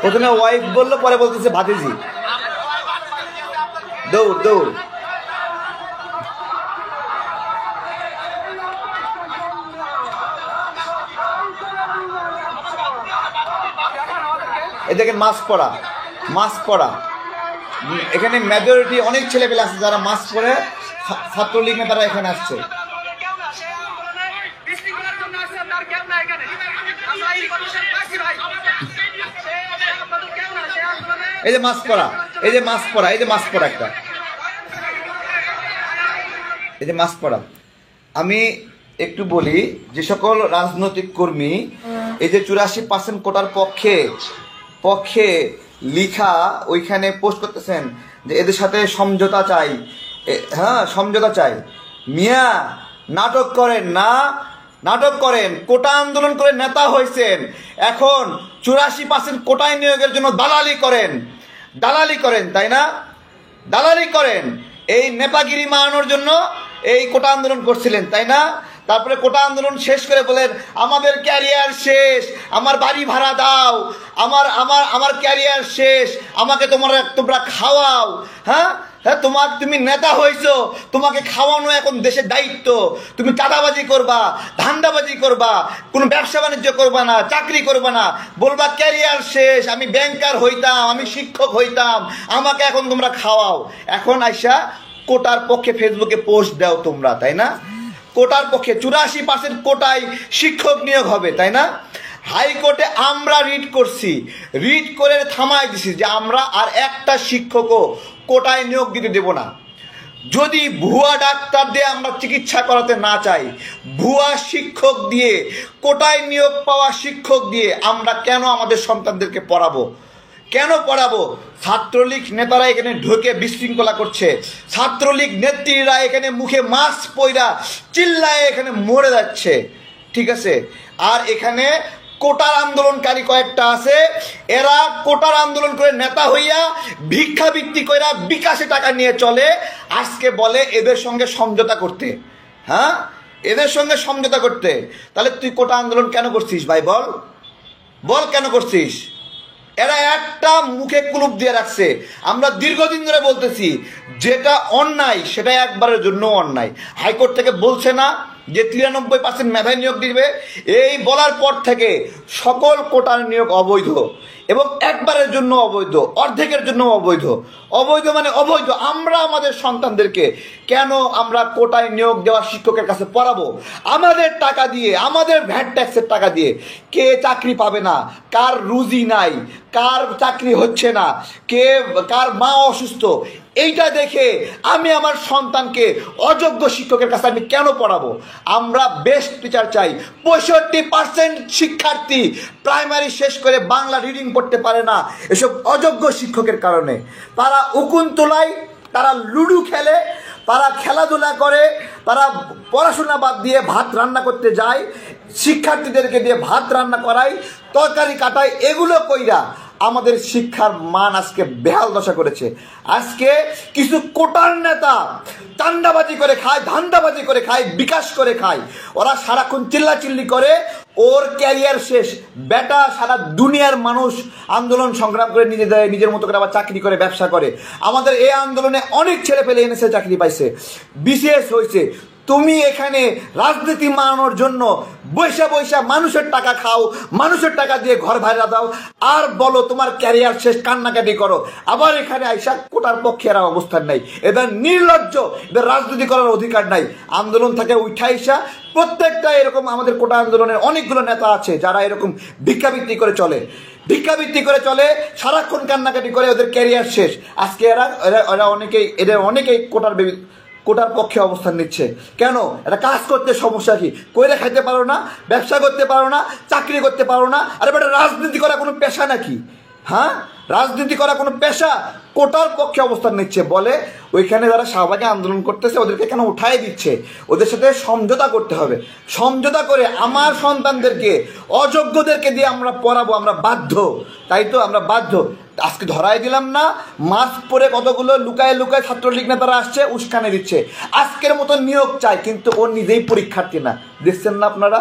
প্রথমে ওয়াইফ বললো, পরে বলতেছে ভাতিজি। দৌড় দৌড়। এই দেখেন মাস্ক পরা, মাস্ক পরা। এখানে মেজরিটি অনেক ছেলেপেলে আছে যারা মাস্ক পরে ছাত্রলীগ নেতারা এখানে আসছে। এই যে মাস্ক পরা, এই যে মাস্ক পরা, এই যে মাস্ক পরা একটা, এই যে মাস্ক পরা। আমি একটু বলি, যে সকল রাজনৈতিক কর্মী এই যে 84% কোটার পক্ষে পক্ষে লিখা ওইখানে পোস্ট করতেছেন যে এদের সাথে সমঝোতা চাই, হ্যাঁ সমঝোতা চাই, মিয়া নাটক করেন না, নাটক করেন। কোটা আন্দোলন করে নেতা হয়েছেন, এখন 84% কোটায় নিয়োগের জন্য দালালি করেন, দালালি করেন, তাই না? দালালি করেন। এই নেতাগিরি মানানোর জন্য এই কোটা আন্দোলন করছিলেন, তাই না? তারপরে কোটা আন্দোলন শেষ করে বলেন আমাদের ক্যারিয়ার শেষ, আমার বাড়ি ভাড়া দাও, আমার আমার আমার ক্যারিয়ার শেষ, আমাকে তোমরা খাওয়াও। হ্যাঁ হ্যাঁ, তুমি নেতা হয়েছো, তোমাকে খাওয়ানো এখন দেশের দায়িত্ব। তুমি চাঁদাবাজি করবা, ধান্দাবাজি করবা, কোনো ব্যবসা বাণিজ্য করবা না, চাকরি করবা না, বলবা ক্যারিয়ার শেষ, আমি ব্যাংকার হইতাম, আমি শিক্ষক হইতাম, আমাকে এখন তোমরা খাওয়াও। এখন আইসা কোটার পক্ষে ফেসবুকে পোস্ট দাও তোমরা, তাই না? কোটার পক্ষে 84% কোটায় শিক্ষক নিয়োগ হবে, তাই না? হাইকোর্টে আমরা রিট করছি, রিট করে থামাই দিছি যে আমরা আর একটা শিক্ষকও কোটায় নিয়োগ দিতে দেব না। যদি ভুয়া ডাক্তার দিয়ে আমরা চিকিৎসা করাতে না চাই, ভুয়া শিক্ষক দিয়ে, কোটায় নিয়োগ পাওয়া শিক্ষক দিয়ে আমরা কেন আমাদের সন্তানদেরকে পড়াবো? কেন পড়াবো? ছাত্রলীগ নেতারা এখানে ঢুকে বিশৃঙ্খলা করছে, ছাত্রলীগ নেত্রীরা এখানে মুখে মাস্ক পইরা চিল্লায় এখানে মরে যাচ্ছে, ঠিক আছে? আর এখানে কোটার আন্দোলনকারী কয়েকটা আছে, এরা কোটার আন্দোলন করে নেতা হইয়া ভিক্ষাবৃত্তি কইরা বিকাশে টাকা নিয়ে চলে, আজকে বলে এদের সঙ্গে সমঝোতা করতে। হ্যাঁ, এদের সঙ্গে সমঝোতা করতে। তাহলে তুই কোটা আন্দোলন কেন করছিস ভাই? বল বল কেন করছিস? এরা একটা মুখে কুলুপ দিয়ে রাখছে। আমরা দীর্ঘদিন ধরে বলতেছি যেটা অন্যায় সেটা একবারের জন্য অন্যায়। হাইকোর্ট থেকে বলছে না যে 93% মেধায় নিয়োগ দিবে, এই বলার পর থেকে সকল কোটার নিয়োগ অবৈধ এবং একবারের জন্য অবৈধ, অর্ধেকের জন্য অবৈধ। অবৈধ মানে অবৈধ। আমরা আমাদের সন্তানদেরকে কেন আমরা কোটায় নিয়োগ দেওয়া শিক্ষকের কাছে পড়াবো? আমাদের টাকা দিয়ে, আমাদের ভ্যাট ট্যাক্সের টাকা দিয়ে। কে চাকরি পাবে না, কার রুজি নাই, কার চাকরি হচ্ছে না, কার মা অসুস্থ, এইটা দেখে আমি আমার সন্তানকে অযোগ্য শিক্ষকের কাছে আমি কেন পড়াবো? আমরা বেস্ট টিচার চাই। 65% শিক্ষার্থী প্রাইমারি শেষ করে বাংলা রিডিং পড়তে পারে না এসব অযোগ্য শিক্ষকের কারণে। তারা উকুন তোলায়, তারা লুডো খেলে, তারা খেলাধুলা করে, তারা পড়াশোনা বাদ দিয়ে ভাত রান্না করতে যায়, শিক্ষার্থীদেরকে দিয়ে ভাত রান্না করায়, তরকারি কাটায়, এগুলো কইরা আমাদের শিক্ষার মান আজকে বেহাল দশা করেছে। আজকে কিছু কোটার নেতা চান্দাবাজি করে খায়, ধান্দাবাজি করে খায়, বিকাশ করে খায়। ওরা সারাক্ষণ চিল্লাচিল্লি করে, ওর ক্যারিয়ার শেষ। বেটা সারা দুনিয়ার মানুষ আন্দোলন সংগ্রাম করে নিজের মতো করে আবার চাকরি করে, ব্যবসা করে। আমাদের এই আন্দোলনে অনেক ছেলে পেলে এনেছে, চাকরি পাইছে, বিসিএস হয়েছে। তুমি এখানে রাজনীতি মানানোর জন্য বৈশা বৈশা মানুষের টাকা খাও, মানুষের টাকা দিয়ে ঘর ভাড়া দাও, আর বলো তোমার ক্যারিয়ার শেষ, কান্নাকাটি করো। আবার এখানে আইসা কোটার পক্ষে এরা অবস্থান নাই। এদের নির্লজ্জ, এদের রাজনীতি করার অধিকার নাই। আন্দোলন থেকে উঠা আইসা প্রত্যেকটা এরকম আমাদের কোটা আন্দোলনের অনেকগুলো নেতা আছে যারা এরকম ভিক্ষাবৃত্তি করে চলে, ভিক্ষাবৃত্তি করে চলে, সারাক্ষণ কান্নাকাটি করে, ওদের ক্যারিয়ার শেষ। আজকে এরা অনেকেই কোটার পক্ষে অবস্থান নিচ্ছে। কেন? এটা কাজ করতে সমস্যা কি? কইরে খাইতে পারো না, ব্যবসা করতে পারো না, চাকরি করতে পারো না, আরে বেটা রাজনীতি করা কোনো পেশা নাকি? হ্যাঁ, রাজনীতি করা কোনো পেশা? কোটার পক্ষে অবস্থান নিচ্ছে বলে ওইখানে যারা শাহবাগে আন্দোলন করতেছে ওদেরকে কেন উঠাই দিচ্ছে? ওদের সাথে সমঝোতা করতে হবে। সমঝোতা করে আমার সন্তানদেরকে, অযোগ্যদেরকে দিয়ে আমরা পড়াবো, আমরা বাধ্য। তাই তো আমরা বাধ্য। আজকে ধরাই দিলাম না, মাস্ক পরে কতগুলো লুকায় লুকায় ছাত্রলীগ নেতারা আসছে, উস্কানি দিচ্ছে। আজকের মতো নিয়োগ চাই, কিন্তু ও নিজেই পরীক্ষার্থী না। দেখছেন না আপনারা?